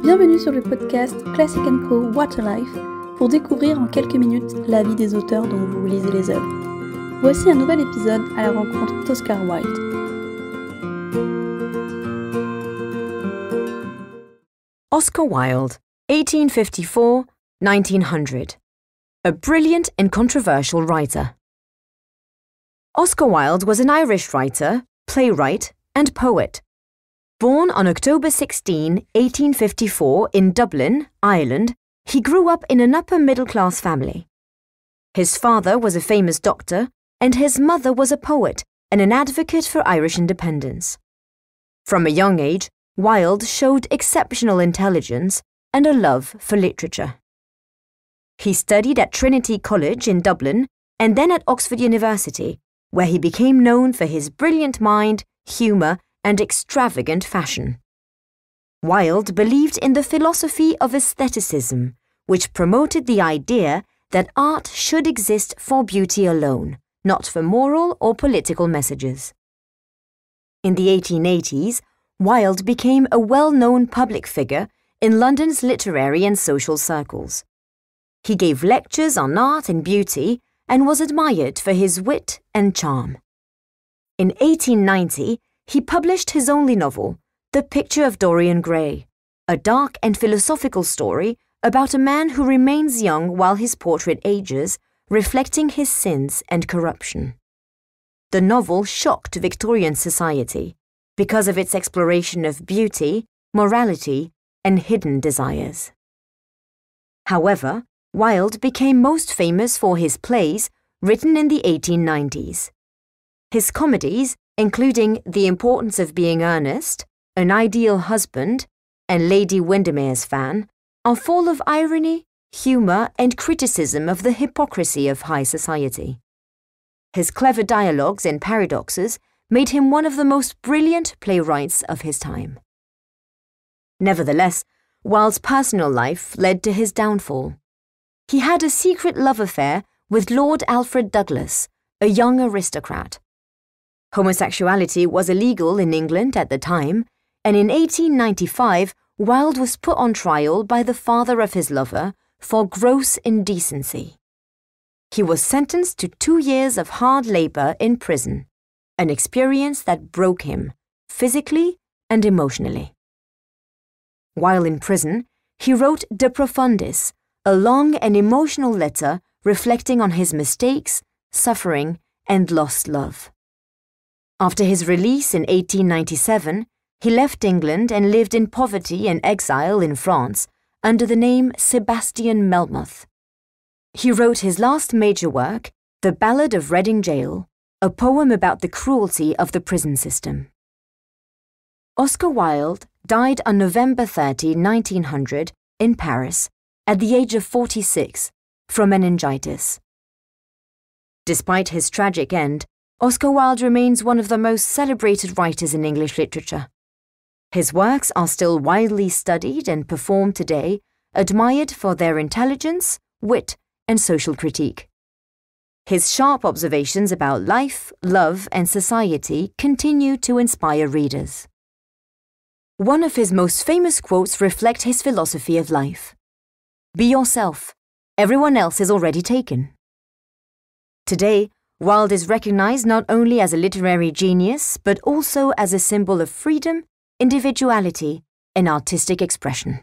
Bienvenue sur le podcast Classic & Co Waterlife pour découvrir en quelques minutes la vie des auteurs dont vous lisez les œuvres. Voici un nouvel épisode à la rencontre d'Oscar Wilde. Oscar Wilde, 1854-1900. A brilliant and controversial writer. Oscar Wilde was an Irish writer, playwright, and poet. Born on October 16, 1854 in Dublin, Ireland, he grew up in an upper-middle-class family. His father was a famous doctor, and his mother was a poet and an advocate for Irish independence. From a young age, Wilde showed exceptional intelligence and a love for literature. He studied at Trinity College in Dublin and then at Oxford University, where he became known for his brilliant mind, humour, and extravagant fashion. Wilde believed in the philosophy of aestheticism, which promoted the idea that art should exist for beauty alone, not for moral or political messages. In the 1880s, Wilde became a well-known public figure in London's literary and social circles. He gave lectures on art and beauty and was admired for his wit and charm. In 1890, he published his only novel, The Picture of Dorian Gray, a dark and philosophical story about a man who remains young while his portrait ages, reflecting his sins and corruption. The novel shocked Victorian society because of its exploration of beauty, morality, and hidden desires. However, Wilde became most famous for his plays written in the 1890s. His comedies, including The Importance of Being Earnest, An Ideal Husband, and Lady Windermere's Fan, are full of irony, humour, and criticism of the hypocrisy of high society. His clever dialogues and paradoxes made him one of the most brilliant playwrights of his time. Nevertheless, Wilde's personal life led to his downfall. He had a secret love affair with Lord Alfred Douglas, a young aristocrat. Homosexuality was illegal in England at the time, and in 1895, Wilde was put on trial by the father of his lover for gross indecency. He was sentenced to 2 years of hard labour in prison, an experience that broke him, physically and emotionally. While in prison, he wrote De Profundis, a long and emotional letter reflecting on his mistakes, suffering, and lost love. After his release in 1897, he left England and lived in poverty and exile in France under the name Sebastian Melmoth. He wrote his last major work, The Ballad of Reading Gaol, a poem about the cruelty of the prison system. Oscar Wilde died on November 30, 1900, in Paris, at the age of 46, from meningitis. Despite his tragic end, Oscar Wilde remains one of the most celebrated writers in English literature. His works are still widely studied and performed today, admired for their intelligence, wit, and social critique. His sharp observations about life, love, and society continue to inspire readers. One of his most famous quotes reflect his philosophy of life. "Be yourself. Everyone else is already taken." Today, Wilde is recognized not only as a literary genius, but also as a symbol of freedom, individuality, and artistic expression.